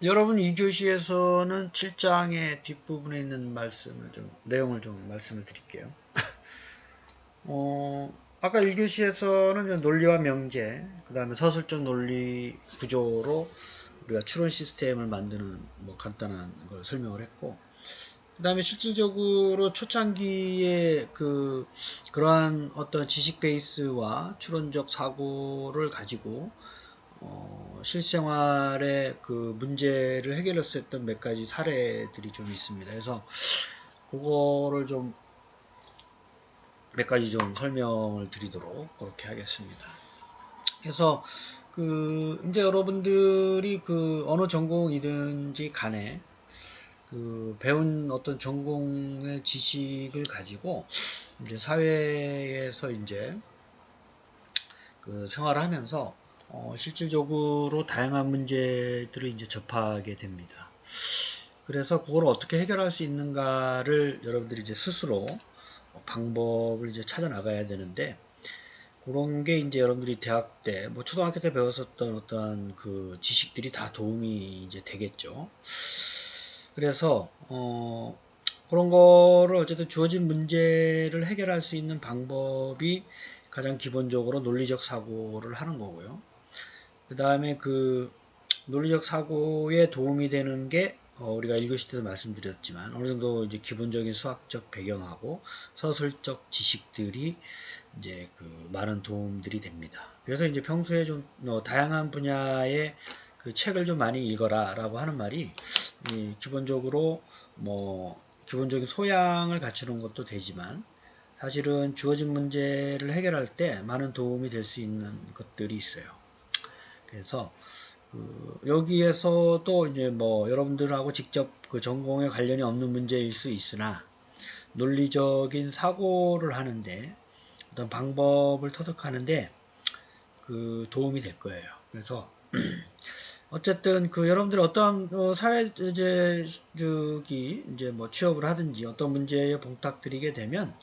여러분 2교시에서는 7장의 뒷부분에 있는 내용을 좀 말씀을 드릴게요. 아까 1교시에서는 논리와 명제, 그 다음에 서술적 논리 구조로 우리가 추론 시스템을 만드는 간단한 걸 설명을 했고, 그 다음에 실질적으로 초창기에 그러한 어떤 지식 베이스와 추론적 사고를 가지고 실생활의 그 문제를 해결했었던 몇 가지 사례들이 좀 있습니다. 그래서 그거를 좀 몇 가지 좀 설명을 드리도록 그렇게 하겠습니다. 그래서 이제 여러분들이 어느 전공이든지 간에 배운 어떤 전공의 지식을 가지고 이제 사회에서 이제 생활을 하면서 실질적으로 다양한 문제들을 이제 접하게 됩니다. 그래서 그걸 어떻게 해결할 수 있는가를 여러분들이 이제 스스로 방법을 이제 찾아 나가야 되는데, 그런 게 이제 여러분들이 대학 때, 초등학교 때 배웠었던 어떠한 그 지식들이 다 도움이 이제 되겠죠. 그래서, 그런 거를 어쨌든 주어진 문제를 해결할 수 있는 방법이 가장 기본적으로 논리적 사고를 하는 거고요. 그 다음에 논리적 사고에 도움이 되는 게 우리가 1교시 때도 말씀드렸지만 어느 정도 이제 기본적인 수학적 배경하고 서술적 지식들이 이제 많은 도움들이 됩니다. 그래서 이제 평소에 좀 다양한 분야의 책을 좀 많이 읽어라 라고 하는 말이 기본적으로 기본적인 소양을 갖추는 것도 되지만 사실은 주어진 문제를 해결할 때 많은 도움이 될 수 있는 것들이 있어요. 그래서 여기에서도 이제 여러분들하고 직접 전공에 관련이 없는 문제일 수 있으나 논리적인 사고를 하는데 어떤 방법을 터득하는데 도움이 될 거예요. 그래서 어쨌든 여러분들이 어떤 사회 이제 취업을 하든지 어떤 문제에 봉탁들이게 되면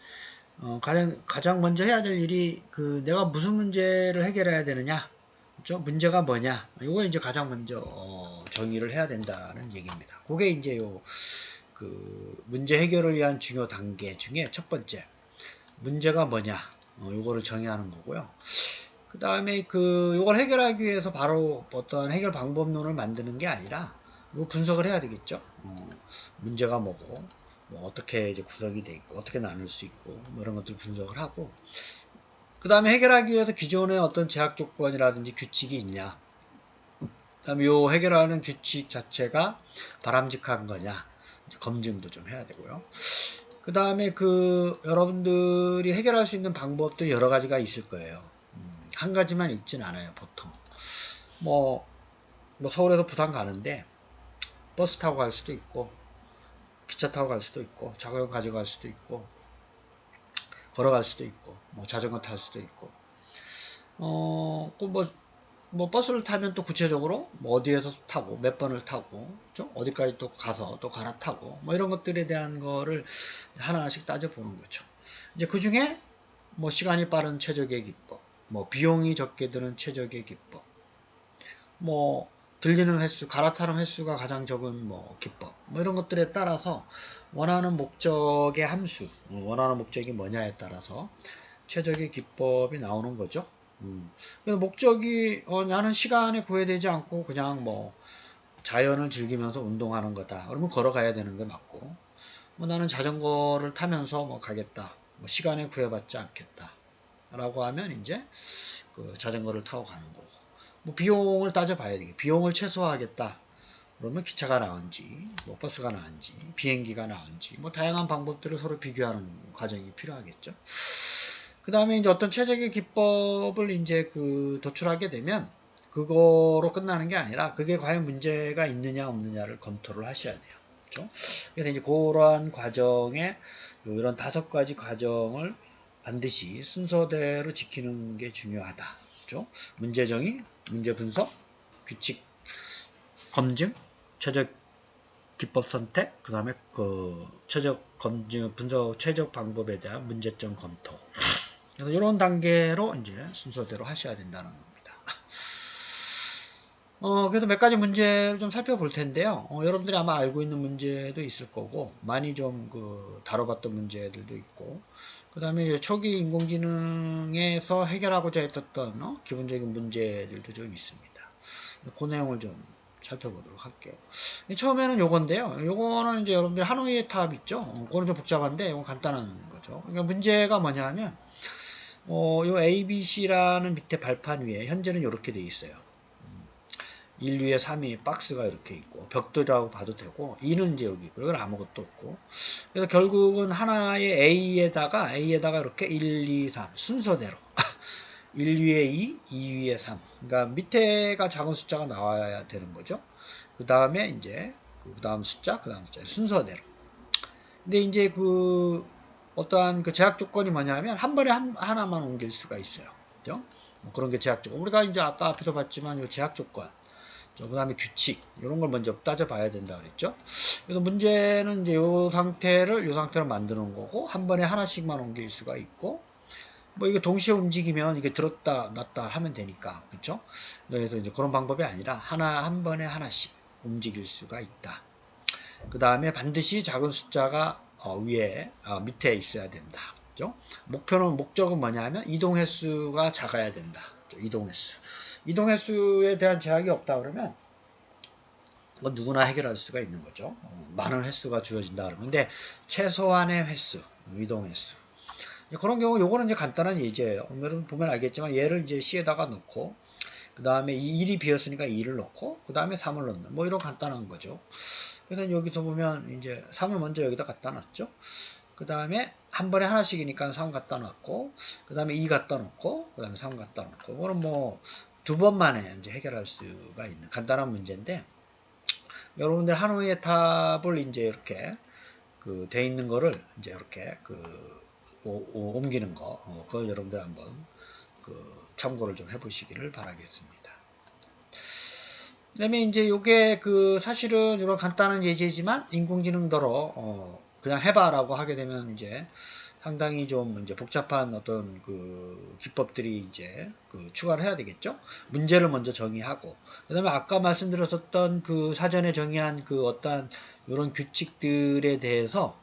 가장 먼저 해야 될 일이 내가 무슨 문제를 해결해야 되느냐, 그렇죠? 문제가 뭐냐, 이거 이제 가장 먼저 정의를 해야 된다는 얘기입니다. 그게 이제 문제 해결을 위한 중요 단계 중에 첫 번째, 문제가 뭐냐, 요거를 정의하는 거고요. 그 다음에 이걸 해결하기 위해서 바로 어떤 해결 방법론을 만드는 게 아니라 이거 분석을 해야 되겠죠. 문제가 뭐고, 어떻게 이제 구성이 돼 있고, 어떻게 나눌 수 있고, 이런 것들 분석을 하고, 그 다음에 해결하기 위해서 기존의 어떤 제약 조건이라든지 규칙이 있냐, 그 다음에 요 해결하는 규칙 자체가 바람직한 거냐, 검증도 좀 해야 되고요. 그 다음에 여러분들이 해결할 수 있는 방법도 여러 가지가 있을 거예요. 한 가지만 있진 않아요, 보통. 서울에서 부산 가는데, 버스 타고 갈 수도 있고, 기차 타고 갈 수도 있고, 자전거 가져갈 수도 있고, 걸어갈 수도 있고, 자전거 탈 수도 있고, 버스를 타면 또 구체적으로 어디에서 타고 몇 번을 타고 어디까지 또 가서 또 갈아타고 이런 것들에 대한 거를 하나씩 따져보는 거죠. 이제 그 중에 시간이 빠른 최적의 기법, 비용이 적게 드는 최적의 기법, 들리는 횟수, 갈아타는 횟수가 가장 적은 기법, 이런 것들에 따라서 원하는 목적의 함수, 원하는 목적이 뭐냐에 따라서 최적의 기법이 나오는 거죠. 그래서 목적이 나는 시간에 구애되지 않고 그냥 자연을 즐기면서 운동하는 거다. 그러면 걸어가야 되는 게 맞고, 나는 자전거를 타면서 가겠다. 시간에 구애받지 않겠다. 라고 하면 이제 자전거를 타고 가는 거고. 비용을 따져봐야 되겠. 비용을 최소화하겠다. 그러면 기차가 나은지, 버스가 나은지, 비행기가 나은지, 다양한 방법들을 서로 비교하는 과정이 필요하겠죠. 그 다음에 이제 어떤 최적의 기법을 이제 도출하게 되면 그거로 끝나는 게 아니라 그게 과연 문제가 있느냐 없느냐를 검토를 하셔야 돼요. 그렇죠? 그래서 이제 그러한 과정에 이런 5가지 과정을 반드시 순서대로 지키는 게 중요하다. 그렇죠? 문제 정의, 문제 분석, 규칙 검증, 최적 기법 선택, 그 다음에 최적 검증, 분석, 최적 방법에 대한 문제점 검토. 그래서 이런 단계로 이제 순서대로 하셔야 된다는 겁니다. 그래서 몇 가지 문제를 좀 살펴볼 텐데요. 여러분들이 아마 알고 있는 문제도 있을 거고, 많이 좀 다뤄봤던 문제들도 있고, 그 다음에 초기 인공지능에서 해결하고자 했었던 기본적인 문제들도 좀 있습니다. 그 내용을 좀 살펴보도록 할게요. 처음에는 요건데요. 요거는 이제 여러분들 하노이의 탑 있죠? 그거는 좀 복잡한데, 이건 간단한 거죠. 그러니까 문제가 뭐냐면, 요 ABC라는 밑에 발판 위에 현재는 이렇게 돼 있어요. 1, 2에 3위 박스가 이렇게 있고 벽돌이라고 봐도 되고 2는 이제 여기 있고 여기는 아무것도 없고 그래서 결국은 하나의 A에다가 이렇게 1, 2, 3 순서대로 1 위에 2, 2 위에 3 그러니까 밑에가 작은 숫자가 나와야 되는 거죠. 그 다음에 이제 그 다음 숫자 순서대로 근데 이제 어떠한 제약 조건이 뭐냐면 한 번에 하나만 옮길 수가 있어요. 그죠? 뭐 그런 게 제약 조건. 우리가 이제 아까 앞에서 봤지만 이 제약 조건 그 다음에 규칙 이런 걸 먼저 따져봐야 된다 그랬죠. 그래서 문제는 이제 요 상태를 만드는 거고 한 번에 하나씩만 옮길 수가 있고 뭐 이게 동시에 움직이면 이게 들었다 놨다 하면 되니까 그렇죠. 그래서 이제 그런 방법이 아니라 한 번에 하나씩 움직일 수가 있다. 그 다음에 반드시 작은 숫자가 밑에 있어야 된다. 그죠? 목적은 뭐냐면 이동 횟수가 작아야 된다. 이동 횟수. 이동 횟수에 대한 제약이 없다 그러면 누구나 해결할 수가 있는 거죠. 많은 횟수가 주어진다 그러면 근데 최소한의 횟수, 이동 횟수. 그런 경우 요거는 이제 간단한 예제예요. 여러분 보면 알겠지만 얘를 이제 C에다가 넣고 그 다음에 1이 비었으니까 2를 넣고 그 다음에 3을 넣는 뭐 이런 간단한 거죠. 그래서 여기서 보면 이제 3을 먼저 여기다 갖다 놨죠. 그 다음에 한 번에 하나씩이니까 3 갖다 놨고 그 다음에 2 갖다 놓고 그 다음에 3 갖다 놓고 그거는 뭐 두 번 만에 이제 해결할 수가 있는 간단한 문제인데 여러분들 하노이의 탑을 이제 이렇게 돼 있는 거를 이제 이렇게 옮기는 거 그걸 여러분들 한번 참고를 좀 해보시기를 바라겠습니다. 그다음에 이제 요게 사실은 이런 간단한 예제지만 인공지능더러 그냥 해봐라고 하게 되면 이제 상당히 좀 이제 복잡한 어떤 기법들이 이제 추가를 해야 되겠죠. 문제를 먼저 정의하고 그다음에 아까 말씀드렸었던 사전에 정의한 어떠한 이런 규칙들에 대해서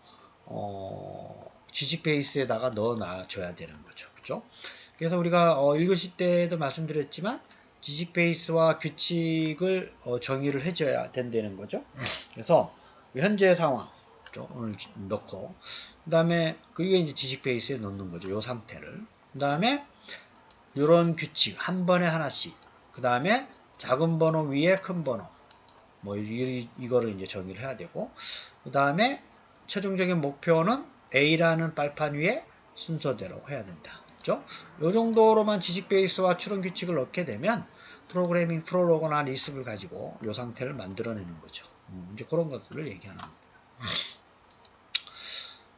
지식 베이스에다가 넣어놔줘야 되는 거죠. 그죠? 그래서 우리가 1교시 때도 말씀드렸지만 지식 베이스와 규칙을 정의를 해줘야 된다는 거죠. 그래서 현재 상황을 넣고 그 다음에 그게 이제 지식 베이스에 넣는 거죠. 요 상태를. 그 다음에 이런 규칙 한 번에 하나씩. 그 다음에 작은 번호 위에 큰 번호. 뭐 이거를 이제 정의를 해야 되고. 그 다음에 최종적인 목표는 A라는 빨판 위에 순서대로 해야 된다. 그죠? 요 정도로만 지식 베이스와 추론 규칙을 넣게 되면 프로그래밍 프롤로그나 리습을 가지고 요 상태를 만들어내는 거죠. 이제 그런 것들을 얘기하는 겁니다.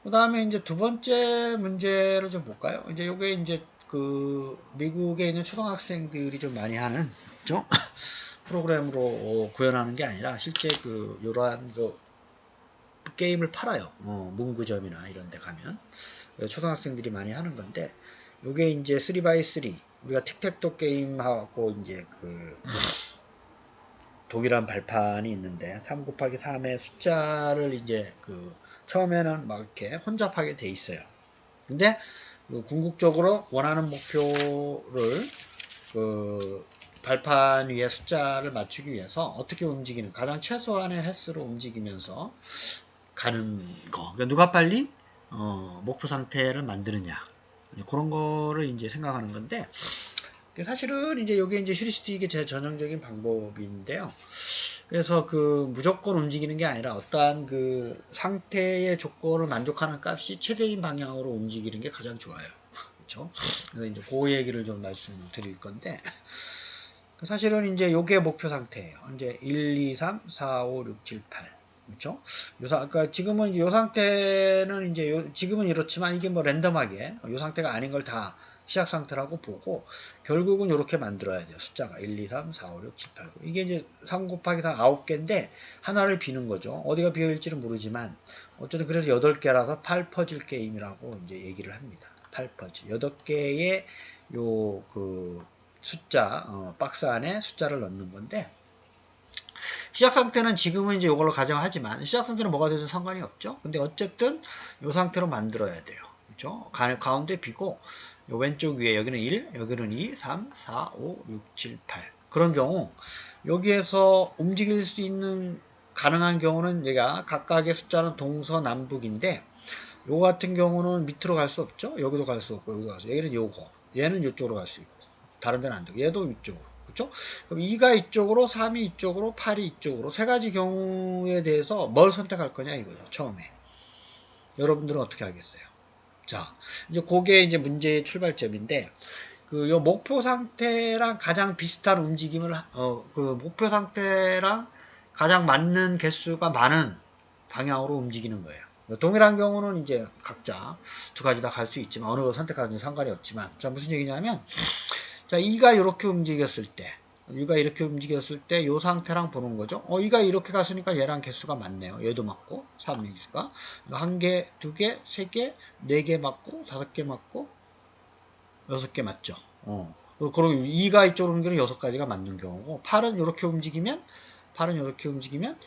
그 다음에 이제 두 번째 문제를 좀 볼까요? 이제 요게 이제 미국에 있는 초등학생들이 좀 많이 하는, 그죠? 프로그램으로 구현하는 게 아니라 실제 요러한 게임을 팔아요. 문구점이나 이런 데 가면. 초등학생들이 많이 하는 건데, 요게 이제 3x3, 우리가 틱택토 게임하고 이제 동일한 발판이 있는데, 3 곱하기 3의 숫자를 이제 처음에는 막 이렇게 혼잡하게 돼 있어요. 근데 궁극적으로 원하는 목표를 발판 위에 숫자를 맞추기 위해서 어떻게 움직이는 가장 최소한의 횟수로 움직이면서 가는 거. 그러니까 누가 빨리 목표 상태를 만드느냐 그런 거를 이제 생각하는 건데 사실은 이제 이게 이제 휴리스틱의 제 전형적인 방법인데요. 그래서 무조건 움직이는 게 아니라 어떠한 상태의 조건을 만족하는 값이 최대인 방향으로 움직이는 게 가장 좋아요. 그렇죠? 그래서 이제 그 얘기를 좀 말씀드릴 건데 사실은 이제 요게 목표 상태예요. 이제 1, 2, 3, 4, 5, 6, 7, 8. 그렇죠? 그러니까 지금은 이제 요 상태는 이제 지금은 이렇지만 이게 뭐 랜덤하게 요 상태가 아닌 걸 다 시작 상태라고 보고 결국은 이렇게 만들어야 돼요. 숫자가 1, 2, 3, 4, 5, 6, 7, 8, 9. 이게 이제 3 곱하기 3 9개인데 하나를 비는 거죠. 어디가 비어 있지는 모르지만 어쨌든 그래서 8개라서 8퍼즐 게임이라고 이제 얘기를 합니다. 8퍼즐. 8개의 요 숫자 박스 안에 숫자를 넣는 건데 시작 상태는 지금은 이제 이걸로 가정하지만 시작 상태는 뭐가 돼도 상관이 없죠. 근데 어쨌든 이 상태로 만들어야 돼요. 그렇죠? 가운데 B고 요 왼쪽 위에 여기는 1, 여기는 2, 3, 4, 5, 6, 7, 8. 그런 경우 여기에서 움직일 수 있는 가능한 경우는 얘가 각각의 숫자는 동서남북인데 요거 같은 경우는 밑으로 갈 수 없죠. 여기도 갈 수 없고 여기도 갈 수 없고 얘는 요거 얘는 이쪽으로 갈 수 있고 다른 데는 안 되고 얘도 이쪽으로 그렇죠? 그럼 2가 이쪽으로 3이 이쪽으로 8이 이쪽으로 세 가지 경우에 대해서 뭘 선택할 거냐 이거죠. 처음에 여러분들은 어떻게 하겠어요? 자 이제 그게 이제 문제의 출발점인데 그 요 목표 상태랑 가장 비슷한 움직임을 그 목표 상태랑 가장 맞는 개수가 많은 방향으로 움직이는 거예요. 동일한 경우는 이제 각자 두 가지 다 갈 수 있지만 어느 걸 선택하든지 상관이 없지만 자 무슨 얘기냐면 자 2가 이렇게 움직였을 때 2가 이렇게 움직였을 때 이 상태랑 보는 거죠. 2가 이렇게 갔으니까 얘랑 개수가 맞네요. 얘도 맞고 3이니까 1개, 2개, 3개, 4개 맞고 5개 맞고 6개 맞죠. 그리고 2가 이쪽으로 움직이면 6가지가 맞는 경우고 8은 이렇게 움직이면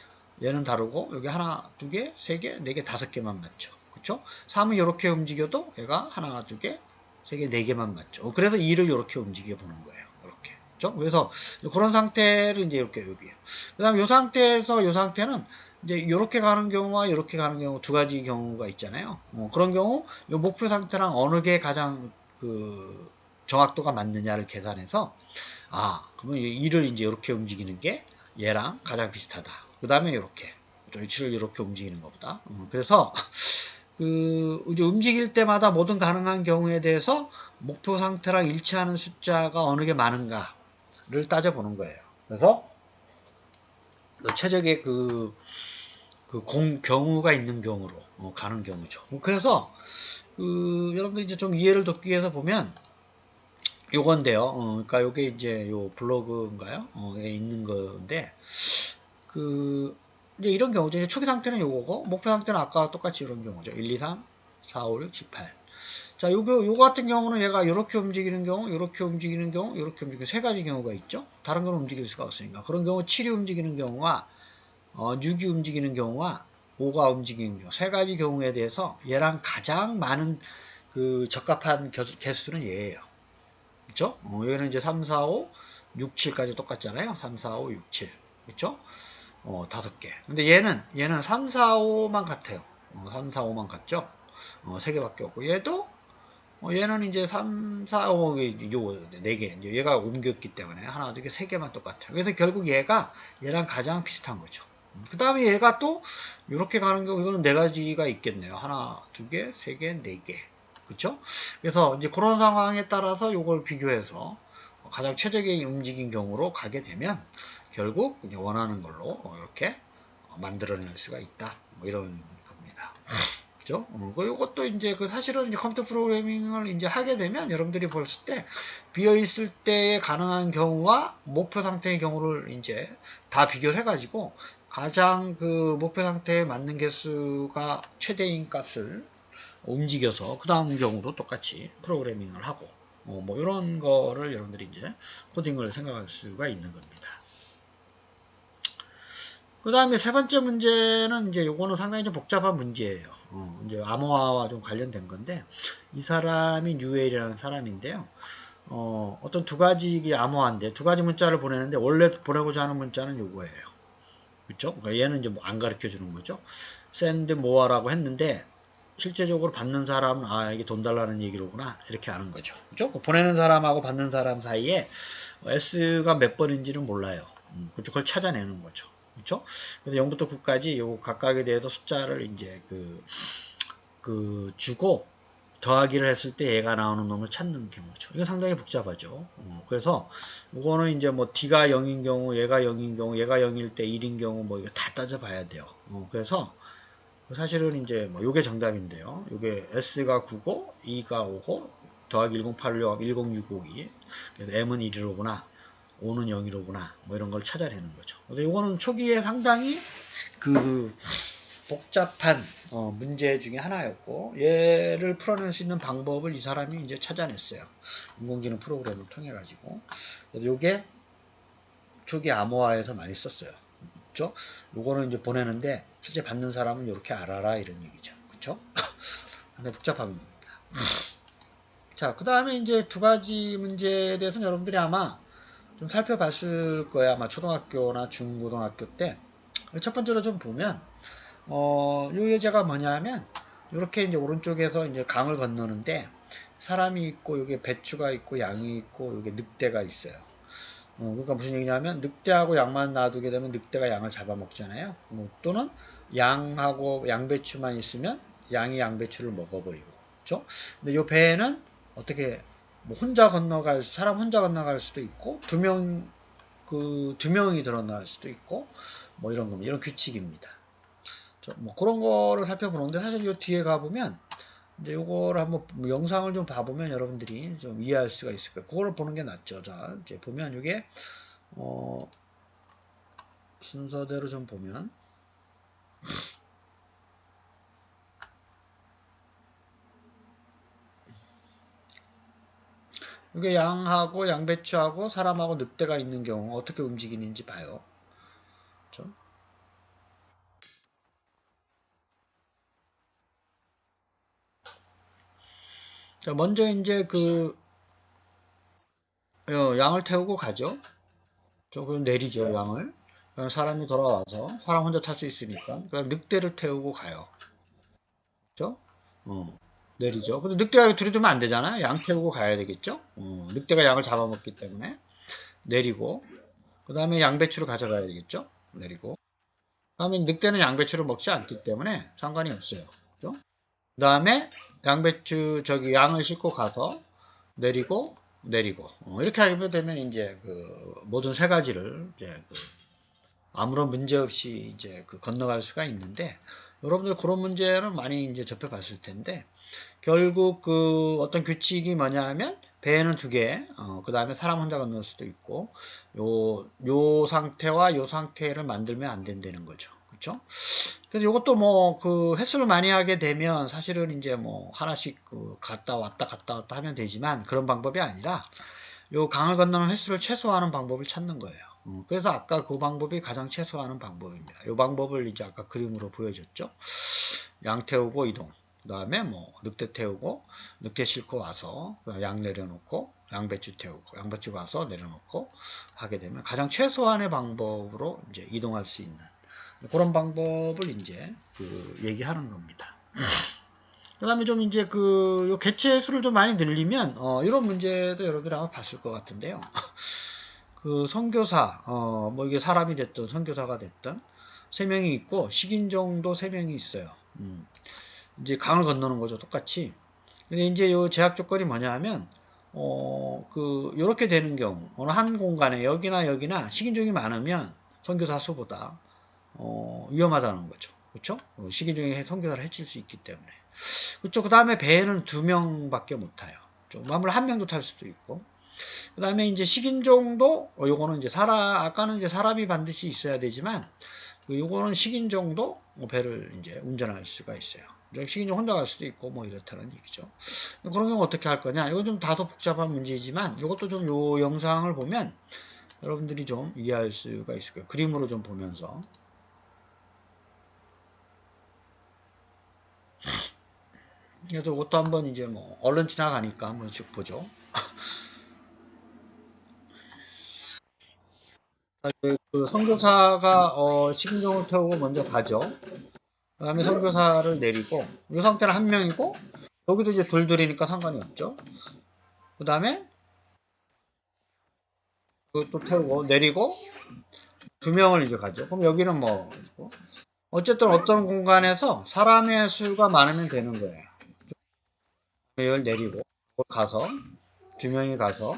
얘는 다르고 여기 하나, 두 개, 세 개, 네 개, 5개만 맞죠. 그렇죠? 3은 이렇게 움직여도 얘가 하나, 두 개, 세 개, 네 개만 맞죠. 그래서 2를 이렇게 움직여 보는 거예요. 이렇게. 그렇죠? 그래서 그런 상태를 이제 이렇게 여기에요. 그다음에 이 상태에서 이 상태는 이제 이렇게 가는 경우와 이렇게 가는 경우 두 가지 경우가 있잖아요. 그런 경우 이 목표 상태랑 어느 게 가장 그 정확도가 맞느냐를 계산해서 그러면 2를 이제 이렇게 움직이는 게 얘랑 가장 비슷하다. 그 다음에 이렇게 위치를 이렇게 움직이는 것보다. 그래서 그 이제 움직일 때마다 모든 가능한 경우에 대해서 목표 상태랑 일치하는 숫자가 어느 게 많은가를 따져보는 거예요. 그래서 최적의 경우가 있는 경우로 가는 경우죠. 그래서 여러분들 이제 좀 이해를 돕기 위해서 보면 요건데요. 그러니까 요게 이제 요 블로그인가요? 에 있는 건데 이제 이런 경우죠. 이제 초기 상태는 요거고 목표 상태는 아까와 똑같이 이런 경우죠. 1, 2, 3, 4, 5, 6, 7, 8. 자, 요거 같은 경우는 얘가 이렇게 움직이는 경우, 이렇게 움직이는 경우, 이렇게 움직이는 세 가지 경우가 있죠. 다른 건 움직일 수가 없으니까. 그런 경우 7이 움직이는 경우와 6이 움직이는 경우와 5가 움직이는 경우 세 가지 경우에 대해서 얘랑 가장 많은 그 적합한 개수는 얘예요. 그렇죠? 여기는 이제 3, 4, 5, 6, 7까지 똑같잖아요. 3, 4, 5, 6, 7. 그렇죠? 5개. 근데 얘는 3, 4, 5만 같아요. 3, 4, 5만 같죠? 3개밖에 없고 얘도 얘는 이제 3, 4, 5, 요 4개. 얘가 옮겼기 때문에 하나, 두 개, 3개만 똑같아요. 그래서 결국 얘랑 가장 비슷한 거죠. 그 다음에 얘가 또 이렇게 가는 경우 이거는 4가지가 있겠네요. 하나, 두 개, 3개, 4개. 그렇죠? 그래서 이제 그런 상황에 따라서 이걸 비교해서 가장 최적의 움직인 경우로 가게 되면 결국 이제 원하는 걸로 이렇게 만들어낼 수가 있다. 뭐 이런 겁니다. 그죠? 이것도 이제 사실은 이제 컴퓨터 프로그래밍을 이제 하게 되면 여러분들이 봤을 때 비어 있을 때에 가능한 경우와 목표 상태의 경우를 이제 다 비교를 해가지고 가장 그 목표 상태에 맞는 개수가 최대인 값을 움직여서 그 다음 경우도 똑같이 프로그래밍을 하고 뭐 이런 거를 여러분들이 이제 코딩을 생각할 수가 있는 겁니다. 그 다음에 세 번째 문제는 이제 요거는 상당히 좀 복잡한 문제예요. 이제 암호화와 좀 관련된 건데 이 사람이 뉴엘이라는 사람인데요. 어떤 두 가지 암호화인데 두 가지 문자를 보내는데 원래 보내고자 하는 문자는 요거예요. 그렇죠? 그러니까 얘는 이제 뭐 안 가르쳐 주는 거죠. send more라고 했는데 실제적으로 받는 사람은 이게 돈 달라는 얘기로구나 이렇게 아는 거죠. 그렇죠? 보내는 사람하고 받는 사람 사이에 s가 몇 번인지는 몰라요. 그걸 찾아내는 거죠. 그렇죠? 그래서 0부터 9까지 요 각각에 대해서 숫자를 이제 주고 더하기를 했을 때 얘가 나오는 놈을 찾는 경우죠. 이거 상당히 복잡하죠. 그래서 이거는 이제 뭐 D가 0인 경우, 얘가 0인 경우, 얘가 0일 때 1인 경우 뭐 이거 다 따져봐야 돼요. 그래서 사실은 이제 뭐 요게 정답인데요. 요게 S가 9고, E가 5고, 더하기 1086, 10652. 그래서 M은 1이로구나. 5는 0이로구나. 뭐 이런 걸 찾아내는 거죠. 근데 요거는 초기에 상당히 복잡한 문제 중에 하나였고 얘를 풀어낼 수 있는 방법을 이 사람이 이제 찾아냈어요. 인공지능 프로그램을 통해 가지고. 요게 초기 암호화에서 많이 썼어요. 그쵸? 요거는 이제 보내는데 실제 받는 사람은 이렇게 알아라 이런 얘기죠. 그쵸? 근데 복잡합니다. 자, 그 다음에 이제 두 가지 문제에 대해서는 여러분들이 아마 좀 살펴봤을 거야. 아마 초등학교나 중고등학교 때. 첫 번째로 좀 보면, 요 예제가 뭐냐면, 이렇게 이제 오른쪽에서 이제 강을 건너는데, 사람이 있고, 여기 배추가 있고, 양이 있고, 여기 늑대가 있어요. 그러니까 무슨 얘기냐면, 늑대하고 양만 놔두게 되면 늑대가 양을 잡아먹잖아요. 또는 양하고 양배추만 있으면 양이 양배추를 먹어버리고. 그렇죠? 근데 요 배에는 어떻게, 뭐 혼자 건너갈, 사람 혼자 건너갈 수도 있고, 두 명이 들어갈 수도 있고, 뭐 이런 겁니다. 이런 규칙입니다. 뭐 그런 거를 살펴보는데 사실 요 뒤에 가보면 이제 요거를 한번 영상을 좀 봐보면 여러분들이 좀 이해할 수가 있을 거예요. 그거를 보는 게 낫죠. 자, 이제 보면 이게 순서대로 좀 보면 이게 양하고 양배추하고 사람하고 늑대가 있는 경우 어떻게 움직이는지 봐요. 그렇죠? 자, 먼저 이제 양을 태우고 가죠. 조금 내리죠, 양을. 그럼 사람이 돌아와서 사람 혼자 탈 수 있으니까. 그럼 늑대를 태우고 가요. 그죠? 내리죠. 근데 늑대가 둘이 두면 안 되잖아. 양 태우고 가야 되겠죠? 늑대가 양을 잡아먹기 때문에 내리고, 그 다음에 양배추를 가져가야 되겠죠? 내리고. 그 다음에 늑대는 양배추를 먹지 않기 때문에 상관이 없어요. 그죠? 그 다음에 양배추, 양을 싣고 가서 내리고, 이렇게 하게 되면 이제 모든 세 가지를 이제 아무런 문제 없이 이제 건너갈 수가 있는데, 여러분들 그런 문제는 많이 이제 접해봤을 텐데, 결국 어떤 규칙이 뭐냐 하면 배에는 두 개, 그 다음에 사람 혼자 건널 수도 있고, 요 상태와 요 상태를 만들면 안 된다는 거죠. 그렇죠? 그래서 이것도 뭐 횟수를 많이 하게 되면 사실은 이제 뭐 하나씩 갔다 왔다 하면 되지만 그런 방법이 아니라 요 강을 건너는 횟수를 최소화하는 방법을 찾는 거예요. 그래서 아까 그 방법이 가장 최소화하는 방법입니다. 이 방법을 이제 아까 그림으로 보여줬죠. 양 태우고 이동. 그 다음에 뭐 늑대 태우고 늑대 싣고 와서 양 내려놓고 양배추 태우고 양배추 가서 내려놓고 하게 되면 가장 최소한의 방법으로 이제 이동할 수 있는 그런 방법을 이제 얘기하는 겁니다. 그 다음에 좀 이제 요 개체 수를 좀 많이 늘리면 이런 문제도 여러분들이 아마 봤을 것 같은데요. 선교사 뭐 이게 사람이 됐든 선교사가 됐든 세 명이 있고 식인종도 세 명이 있어요. 이제 강을 건너는 거죠, 똑같이. 근데 이제 요 제약 조건이 뭐냐 하면, 요렇게 되는 경우, 어느 한 공간에 여기나 식인종이 많으면 선교사 수보다, 위험하다는 거죠. 그쵸? 식인종이 선교사를 해칠 수 있기 때문에. 그쵸? 그 다음에 배에는 두 명밖에 못 타요. 아무래도 한 명도 탈 수도 있고. 그 다음에 이제 식인종도, 요거는 이제 아까는 이제 사람이 반드시 있어야 되지만, 요거는 식인종도 배를 이제 운전할 수가 있어요. 식인종 혼자 갈 수도 있고 뭐 이렇다는 얘기죠. 그런 경우 어떻게 할 거냐? 이건 좀 다소 복잡한 문제이지만 이것도 좀 요 영상을 보면 여러분들이 좀 이해할 수가 있을 거예요. 그림으로 좀 보면서. 그래서 이것도 한번 이제 뭐 얼른 지나가니까 한번 쭉 보죠. 선교사가 식인종을 태우고 먼저 가죠. 그 다음에 선교사를 내리고 이 상태는 한 명이고 여기도 이제 둘둘이니까 상관이 없죠. 그 다음에 또 태우고 내리고 두 명을 이제 가죠. 그럼 여기는 뭐 어쨌든 어떤 공간에서 사람의 수가 많으면 되는 거예요. 이걸 내리고 가서 두 명이 가서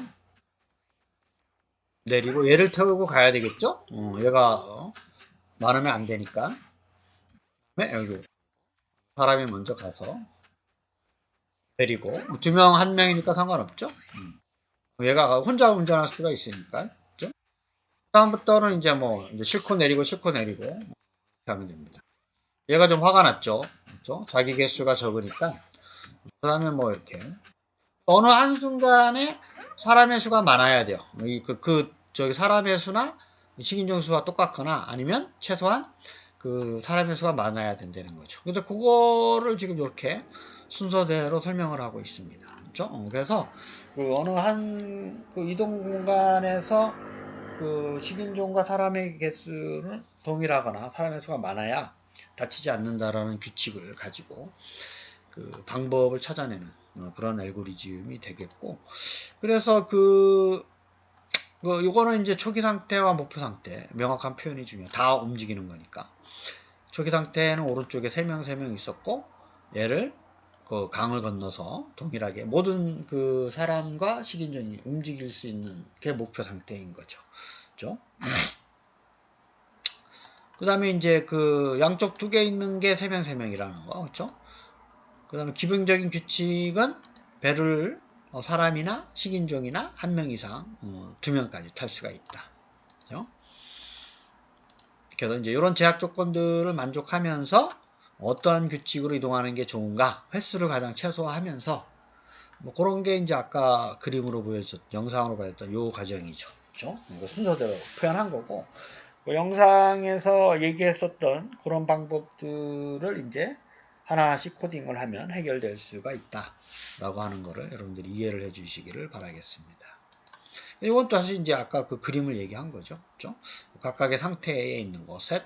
내리고 얘를 태우고 가야 되겠죠? 얘가 많으면 안 되니까. 네, 여기 사람이 먼저 가서 내리고 두 명 한 명이니까 상관없죠? 얘가 혼자 운전할 수가 있으니까. 그죠? 다음부터는 이제 뭐 이제 싣고 내리고 이렇게 하면 됩니다. 얘가 좀 화가 났죠. 그렇죠? 자기 개수가 적으니까. 그 다음에 뭐 이렇게 어느 한순간에 사람의 수가 많아야 돼요. 저기 사람의 수나 식인종 수가 똑같거나 아니면 최소한 그 사람의 수가 많아야 된다는 거죠. 근데 그거를 지금 이렇게 순서대로 설명을 하고 있습니다. 그렇죠? 그래서 그 어느 한 그 이동 공간에서 그 식인종과 사람의 개수는 동일하거나 사람의 수가 많아야 다치지 않는다라는 규칙을 가지고 그 방법을 찾아내는 그런 알고리즘이 되겠고, 그래서 요거는 이제 초기 상태와 목표 상태 명확한 표현이 중요해요. 다 움직이는 거니까. 초기 상태는 오른쪽에 3명 있었고, 얘를 그 강을 건너서 동일하게 모든 그 사람과 식인종이 움직일 수 있는 게 목표 상태인 거죠. 그죠? 그 다음에 이제 그 양쪽 2개 있는 게 3명이라는 거. 그죠? 그 다음에 기본적인 규칙은 배를 사람이나 식인종이나 1명 이상 2명까지 탈 수가 있다. 그죠? 그래서 이제 이런 제약 조건들을 만족하면서 어떠한 규칙으로 이동하는 게 좋은가, 횟수를 가장 최소화하면서 뭐 그런 게 이제 아까 그림으로 보여줬, 영상으로 보여줬던 요 과정이죠. 그렇죠? 이거 순서대로 표현한 거고, 그 영상에서 얘기했었던 그런 방법들을 이제 하나하나씩 코딩을 하면 해결될 수가 있다라고 하는 거를 여러분들이 이해를 해주시기를 바라겠습니다. 이건 또 사실 이제 아까 그 그림을 얘기한 거죠. 그렇죠? 각각의 상태에 있는 거, 셋,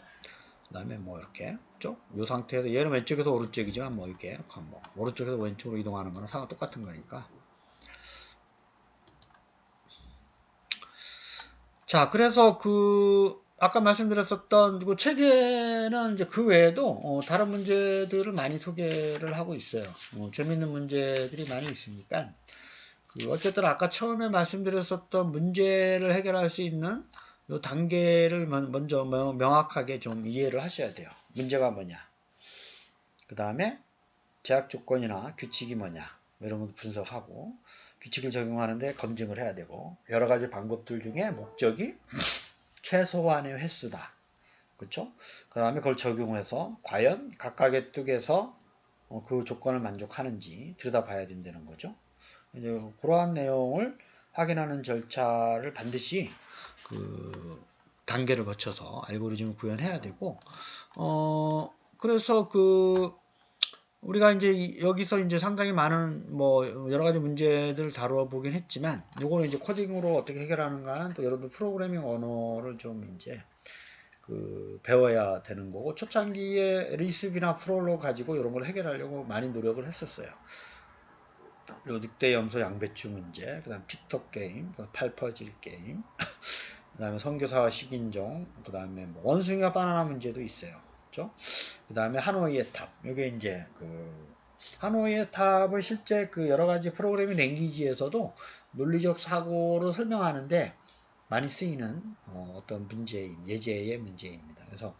그 다음에 뭐 이렇게, 그렇죠? 이 상태에서 얘는 왼쪽에서 오른쪽이지만 뭐 이렇게 뭐 오른쪽에서 왼쪽으로 이동하는 거는 상관 똑같은 거니까. 자, 그래서 그 아까 말씀드렸었던 그 책에는 이제 그 외에도 다른 문제들을 많이 소개를 하고 있어요. 재밌는 문제들이 많이 있으니까. 그 어쨌든 아까 처음에 말씀드렸었던 문제를 해결할 수 있는 요 단계를 먼저 명확하게 좀 이해를 하셔야 돼요. 문제가 뭐냐, 그 다음에 제약 조건이나 규칙이 뭐냐, 이런 걸 분석하고 규칙을 적용하는데 검증을 해야 되고, 여러 가지 방법들 중에 목적이 최소한의 횟수다. 그렇죠? 그 다음에 그걸 적용해서 과연 각각의 뚝에서 그 조건을 만족하는지 들여다봐야 된다는 거죠. 이제 그러한 내용을 확인하는 절차를 반드시 그 단계를 거쳐서 알고리즘을 구현해야 되고, 그래서 그 우리가 이제 여기서 이제 상당히 많은 뭐 여러 가지 문제들을 다뤄보긴 했지만, 요거는 이제 코딩으로 어떻게 해결하는가는 또 여러분들 프로그래밍 언어를 좀 이제 그 배워야 되는 거고, 초창기에 리스비나 프롤로 가지고 이런 걸 해결하려고 많이 노력을 했었어요. 요 늑대 염소 양배추 문제, 그 다음 틱톡 게임, 팔퍼질 게임, 그 다음에 선교사와 식인종, 그 다음에 뭐 원숭이와 바나나 문제도 있어요. 그죠? 그 다음에 하노이의 탑. 이게 이제 그 하노이의 탑을 실제 그 여러 가지 프로그래밍 랭귀지에서도 논리적 사고로 설명하는데 많이 쓰이는 어떤 문제인, 예제의 문제입니다. 그래서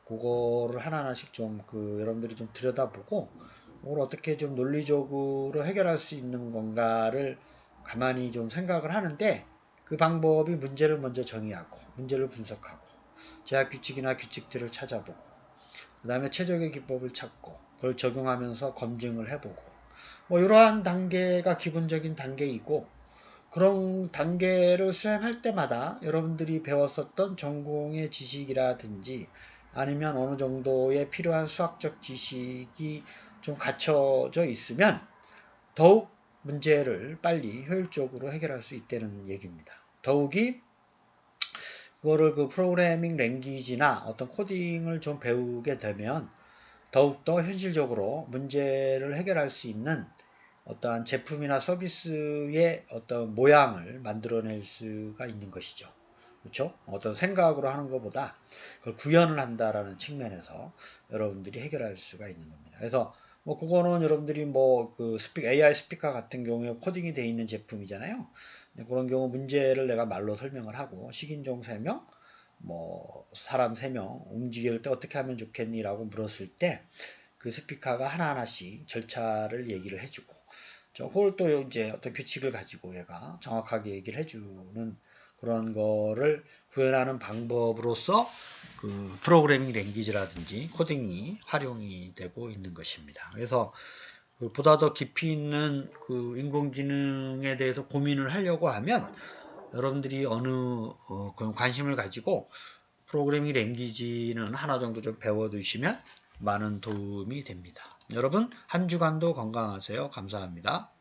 그거를 하나하나씩 좀 그 여러분들이 좀 들여다보고 이걸 어떻게 좀 논리적으로 해결할 수 있는 건가를 가만히 좀 생각을 하는데, 그 방법이 문제를 먼저 정의하고 문제를 분석하고 제약 규칙이나 규칙들을 찾아보고 그 다음에 최적의 기법을 찾고 그걸 적용하면서 검증을 해보고, 뭐 이러한 단계가 기본적인 단계이고, 그런 단계를 수행할 때마다 여러분들이 배웠었던 전공의 지식이라든지 아니면 어느 정도의 필요한 수학적 지식이 좀 갖춰져 있으면 더욱 문제를 빨리 효율적으로 해결할 수 있다는 얘기입니다. 더욱이 그거를 그 프로그래밍 랭귀지나 어떤 코딩을 좀 배우게 되면 더욱더 현실적으로 문제를 해결할 수 있는 어떠한 제품이나 서비스의 어떤 모양을 만들어낼 수가 있는 것이죠. 그렇죠? 어떤 생각으로 하는 것보다 그걸 구현을 한다라는 측면에서 여러분들이 해결할 수가 있는 겁니다. 그래서 뭐 그거는 여러분들이 뭐 그 AI 스피커 같은 경우에 코딩이 되어 있는 제품이잖아요. 그런 경우 문제를 내가 말로 설명을 하고 식인종 3명, 뭐 사람 3명 움직일 때 어떻게 하면 좋겠니라고 물었을 때 그 스피커가 하나하나씩 절차를 얘기를 해주고, 그걸 또 이제 어떤 규칙을 가지고 얘가 정확하게 얘기를 해주는 그런 거를 구현하는 방법으로서 그 프로그래밍 랭귀지라든지 코딩이 활용이 되고 있는 것입니다. 그래서 보다 더 깊이 있는 그 인공지능에 대해서 고민을 하려고 하면 여러분들이 어느 그런 관심을 가지고 프로그래밍 랭귀지는 하나 정도 좀 배워두시면 많은 도움이 됩니다. 여러분 한 주간도 건강하세요. 감사합니다.